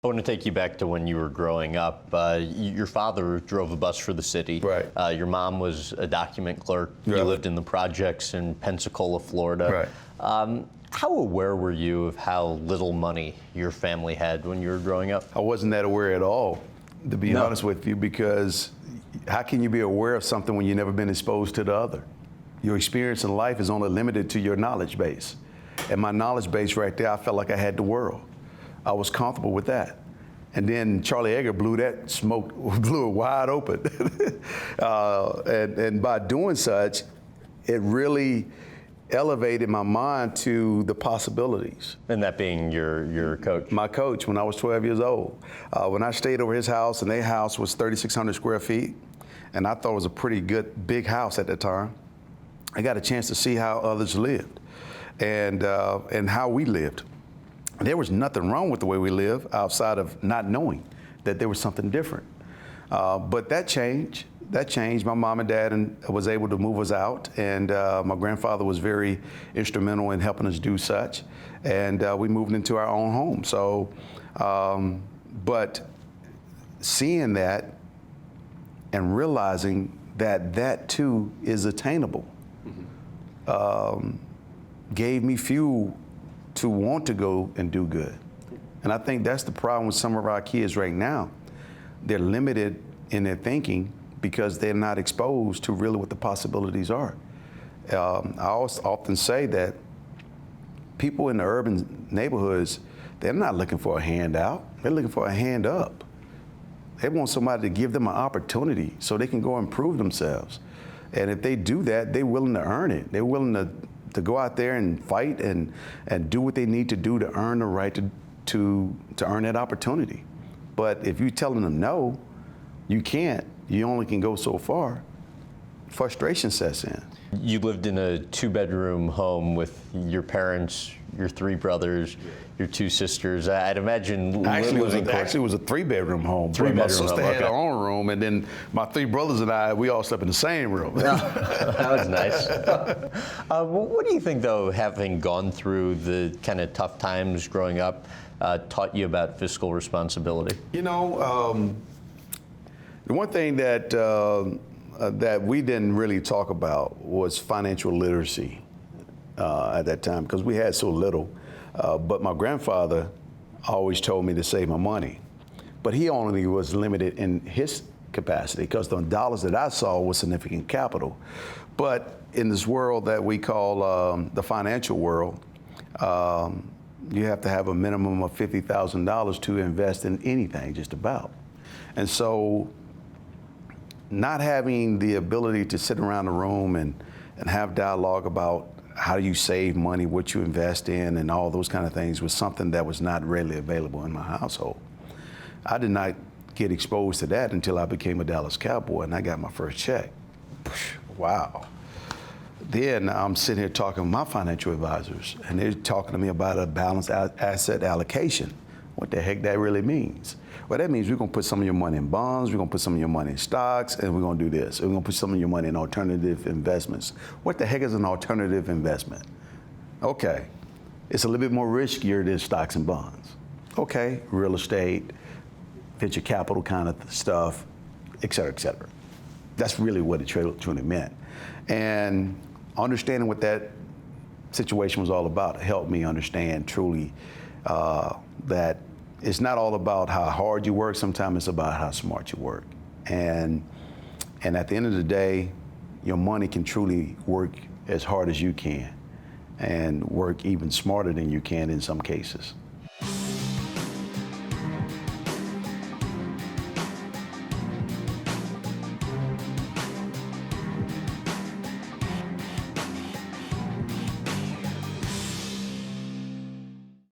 I want to take you back to when you were growing up. Your father drove a bus for the city. Right. Your mom was a document clerk. Right. You lived in the projects in Pensacola, Florida. Right. How aware were you of how little money your family had when you were growing up? I wasn't that aware at all, to be honest with you, because how can you be aware of something when you've never been exposed to the other? Your experience in life is only limited to your knowledge base. And my knowledge base right there, I felt like I had the world. I was comfortable with that. And then Charlie Egger blew it wide open. and by doing such, it really elevated my mind to the possibilities. And that being your coach? My coach when I was 12 years old. When I stayed over his house, and their house was 3,600 square feet, and I thought it was a pretty good big house at that time, I got a chance to see how others lived and how we lived. There was nothing wrong with the way we live outside of not knowing that there was something different. But that changed. My mom and dad was able to move us out, and my grandfather was very instrumental in helping us do such. And we moved into our own home. So, but seeing that and realizing that that too is attainable gave me fuel to want to go and do good. And I think that's the problem with some of our kids right now. They're limited in their thinking because they're not exposed to really what the possibilities are. I also often say that people in the urban neighborhoods, they're not looking for a handout, they're looking for a hand up. They want somebody to give them an opportunity so they can go improve themselves. And if they do that, they're willing to earn it. They're willing to go out there and fight and do what they need to do to earn the right to earn that opportunity. But if you're telling them no, you can't, you only can go so far, frustration sets in. You lived in a 2-bedroom home with your parents, your 3 brothers, your 2 sisters. I'd imagine Actually, it was a 3-bedroom home. My sister had her own room, and then my 3 brothers and I, we all slept in the same room. That was nice. What do you think, though, having gone through the kind of tough times growing up, taught you about fiscal responsibility? You know, the one thing that that we didn't really talk about was financial literacy at that time, because we had so little. But my grandfather always told me to save my money. But he only was limited in his capacity because the dollars that I saw was significant capital. But in this world that we call the financial world, you have to have a minimum of $50,000 to invest in anything, just about. And so not having the ability to sit around the room and have dialogue about how you save money, what you invest in, and all those kind of things was something that was not readily available in my household. I did not get exposed to that until I became a Dallas Cowboy and I got my first check. Wow. Then I'm sitting here talking with my financial advisors, and they're talking to me about a balanced asset allocation. What the heck that really means? Well, that means we're gonna put some of your money in bonds, we're gonna put some of your money in stocks, and we're gonna do this. We're gonna put some of your money in alternative investments. What the heck is an alternative investment? Okay, it's a little bit more riskier than stocks and bonds. Okay, real estate, venture capital kind of stuff, et cetera, et cetera. That's really what it truly meant. And understanding what that situation was all about helped me understand truly that it's not all about how hard you work, sometimes it's about how smart you work. And at the end of the day, your money can truly work as hard as you can and work even smarter than you can in some cases.